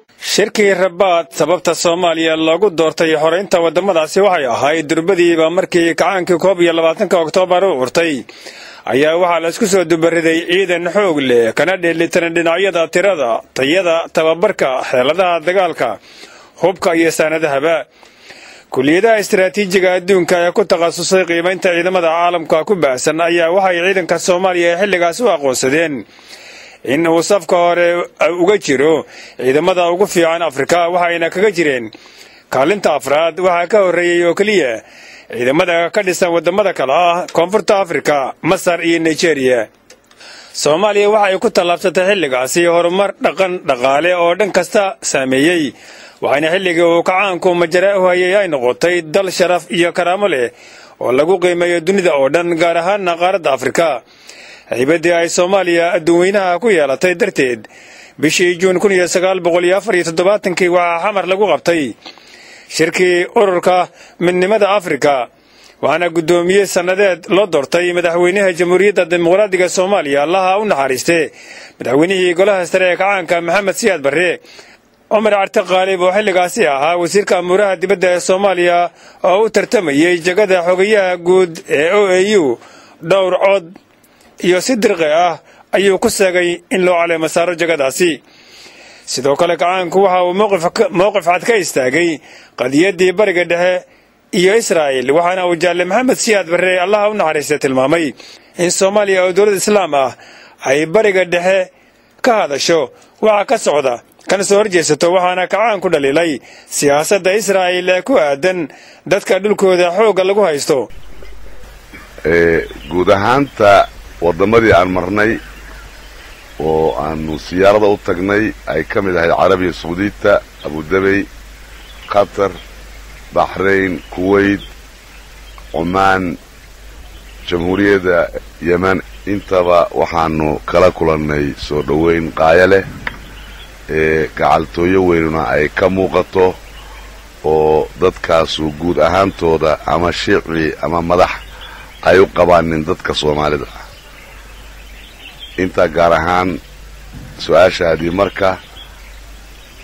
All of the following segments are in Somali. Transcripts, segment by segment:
shirkii Rabaad sababta Soomaaliya loogu doortay xoreynta wadamadaasi waxay ahayd durbadiiba markii kacaankii 21 Oktoobar uu urtay ayaa waxaa la isku soo dubariday ciidan xoog leh kana dheelitiran dhinacyada tirada tayada tababarka xeeladaha dagaalka hubka iyo saanadahaba kuliyadaha istiraatiijiga adduunka ee ku takhasusay qiimaynta ciidamada caalamka ku baahsan ayaa waxay ciidanka Soomaaliya xilligaas u aqoonsadeen in uu safka hore uga jiro ciidamada ugu fiican Afrika waxayna kaga jireen kaalinta afraad waxa ka horeeyay oo kaliya ciidamada ka dhisan wadamada kale ah Koonfurta Afrika, Masar iyo Nigeria. Soomaaliya waxay ku tallaabsatay xilligaasi horumar dhaqaale oo dhan kasta saameeyay waxayna xilliga uu kacaanku majara u hayay ay noqotay dal sharaf iyo karaamo leh oo lagu qiimeeyo dunida oo dhan gaar ahaan qaaradda Afrika. haybadii ay Soomaaliya adduunweynaha ku yeelatay darteed bishii Juun 1974 waxaa xamar lagu qabtay shirkii ururka midnimada Afrika waxaana guddoomiye sanadeed loo doortay madaxweynaha Jamhuuriyadda Dimuqraadiga Soomaaliya Allaha u naxariistay madaxweynihii golaha sare ee kacaanka Maxamed Siyaad Barre Omar Carte Qaalib oo xilligaasi ahaa wasiirka amuraha dibadda ee Soomaaliya oo u tartamayay jagada xogayaha guud ee OAU dhowr cod iyo si dirqi ah ayuu ku seegay in loo caleemo saaro jagadaasi sidoo kale kacaanku waxa uu mowqif cad ka istaagay qadiyadii bariga dhexe iyo Israa'iil waxaana uu Jaalle Maxamed Siyaad Barre Allaha u naxariistay tilmaamay in Soomaaliya oo dowlad islaam ah ay bariga dhexe ka hadasho waxa ka socda kana soo horjeesato waxaana kacaanku dhaliilay siyaasadda Israa'iil ee ku aadan dadka dhulkooda xoog lagu haysto guud ahaanta wadamadii aan marnay oo aanu siyaarada u tagnay ay ka mid ahayd Carabiya Sacuudita, Abu Dhabi, Qatar, Bahrain, Kuwait, Oman, Jamhuuriyadda Yemen intaba waxaanu kala kulannay soo dhaweyn qaaya leh gacaltooyo weynuna ay ka muuqato oo dadkaasu guud ahaantooda ama shicbi ama madax ay u qabaanin dadka Soomaalida inta gaar ahaan su'aashaadii marka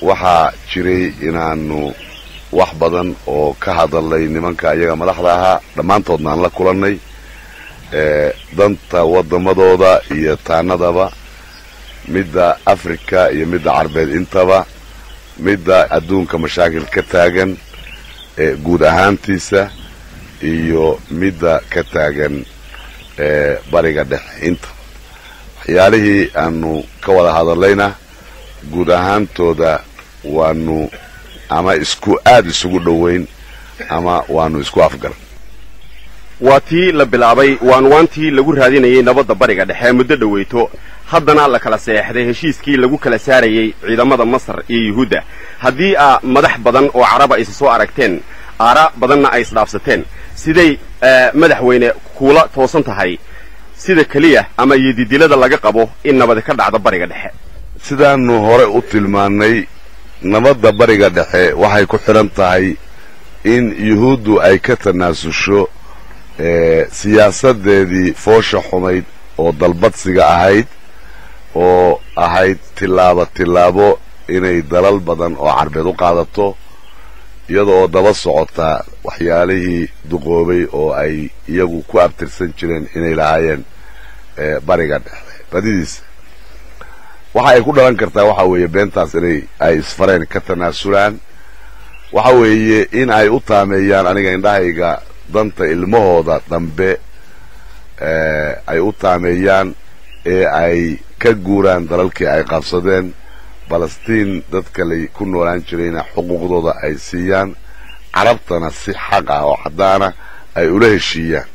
waxaa jiray inaanu wax badan oo ka hadalay nimanka iyaga madaxda ahaa dhammaantoodna aan la kulannay danta wadamadooda iyo taanadaba midda Afrika iyo midda Carbeed intaba midda adduunka mashaakil ka taagan guud ahaantiisa iyo midda ka taagan bariga dhexe inta waxyaalihii aanu ka wada hadallayna guud ahaantooda waanu ama aad isugu dhoweyn ama waanu isku afgaran waa tii la bilaabay waanwaantii lagu raadinayay nabadda bariga dhexe muddo dhaweyto haddana la kala seexday heshiiskii lagu kala saarayay ciidamada Masar iyo Yuhuudda haddii madax badan oo Caraba ay soo aragteen aara badanna ay isdhaafsateen siday madaxweyne kuula toosan tahay sida kaliya ama yididilada laga qabo in nabad ka dhacdo bariga dhexe sidaanu hore u tilmaanay nabadda bariga dhexe waxay ku xiran tahay in Yuhuuddu ay ka tanaasusho siyaasadeedii foosha xumayd oo dalbadsiga ahayd oo ahayd tilaabo inay dalal badan oo Carbeed u qaadato iyadoo daba socota waxyaalihii duqoobay oo ay iyagu ku abtirsan jireen inay lahaayeen bariga dhexe badidiisa waxa ay ku dhalan kartaa waxa weeye beentaas inay ay isfareen ka tanaasulaan waxa weeye in ay u taameeyaan aniga indhahayga danta ilmahooda dambe ay u taameeyaan ee ay ka guuraan dalalkii ay qabsadeen Palestine dadka lay ku noolaan jirayna xuquuqdooda ay siiyaan Carabtana si xaq ah oo xadaana ay ula heshiiyaan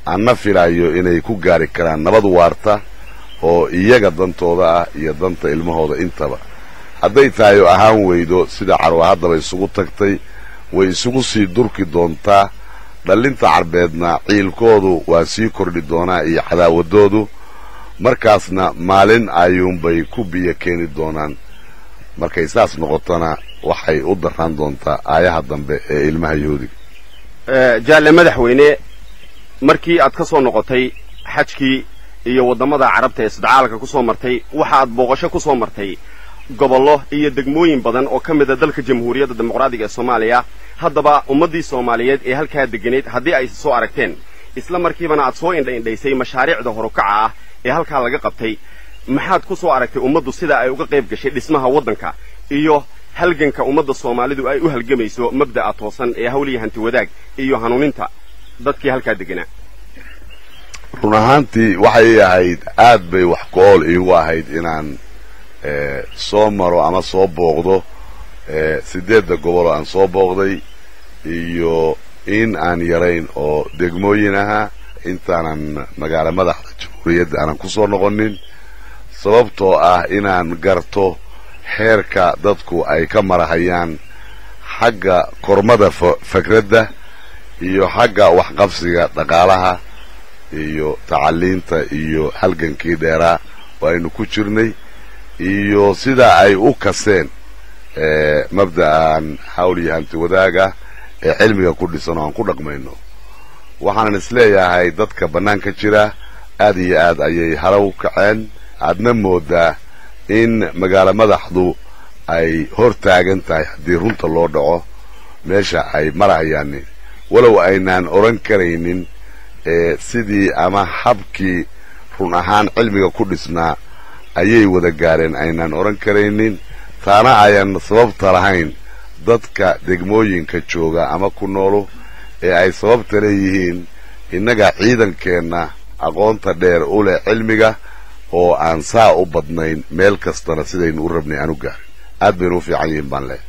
anna filayo inay ku gaari karaan nabad waarta oo iyaga dantooda ah iyo danta ilmahooda intaba hadday tahay ahaan weydo sida Carwa haddaba isugu tagtay way isugu sii durki doontaa dhalinta Carbeedna ciilkoodu waa sii kordhi doonaa iyo cadaawadoodu markaasna maalin ayuunbay ku biyo keeni doonaan markay saas noqotona waxay u daraan doontaa aayaha dambe ee ilmaha Yahuudiga Jaalle madaxweyne markii aad ka soo noqotay xajkii iyo wadamada Carabta ee sadcaalka ku soo martay waxa aad booqasho ku soo martay gobollo iyo degmooyin badan oo ka mid ah dalka jamhuuriyadda dimuqraadiga ee Soomaaliya haddaba ummadii Soomaaliyeed ee halka deganeed haddii ay soo aragteen isla markiibana aad soo indhaysay mashaariicda horukaca ah ee halka laga qabtay maxaad ku soo aragtay ummaddu sida ay uga qayb gashay dhismaha waddanka iyo halganka ummadda Soomaalidu ay u halgamayso mabda'a toosan ee hawliga hanti wadaag iyo hanuuninta dadkii halka deganaa run ahaantii waxay ahayd aad bay wax kool iigu ahayd inaan soo maro ama soo booqdo 8 gobol aan soo booqday iyo in aan yarayn oo degmooyin aha intaanan magaala madaxda jamhuuriyadda aanan ku soo noqonin sababtoo ah inaan garto xeerka dadku ay ka marahayaan xagga kormada fikradda iyo xagga waxqabsiga dhaqaalaha iyo tacaliinta iyo halgankii dheeraa oo aynu ku jirnay iyo sida ay u kaseen mabda'an hawliga hanti wadaaga ee cilmiga ku dhisan oo aan ku dhaqmayno waxaanan isleeyahay dadka bannaanka jira aad iyo aad ayay haraw kaceen aadna moodaa in magaala madaxdu ay hor taagan tahay haddii runta loo dhaco meesha ay marahayaan walow aynaan oran karaynin sidii ama habkii run ahaan cilmiga ku dhisnaa ayay wada gaareen aynaan oran karaynin taana ayaan sababta lahayn dadka degmooyinka jooga ama ku noolu ee ay sababta leeyihiin innaga ciidankeenna aqoonta dheer u leh cilmiga oo aan saa u badnayn meel kastana sidaynu u rabnay aan u gaarin aad baynu u fiican yihiin baan leh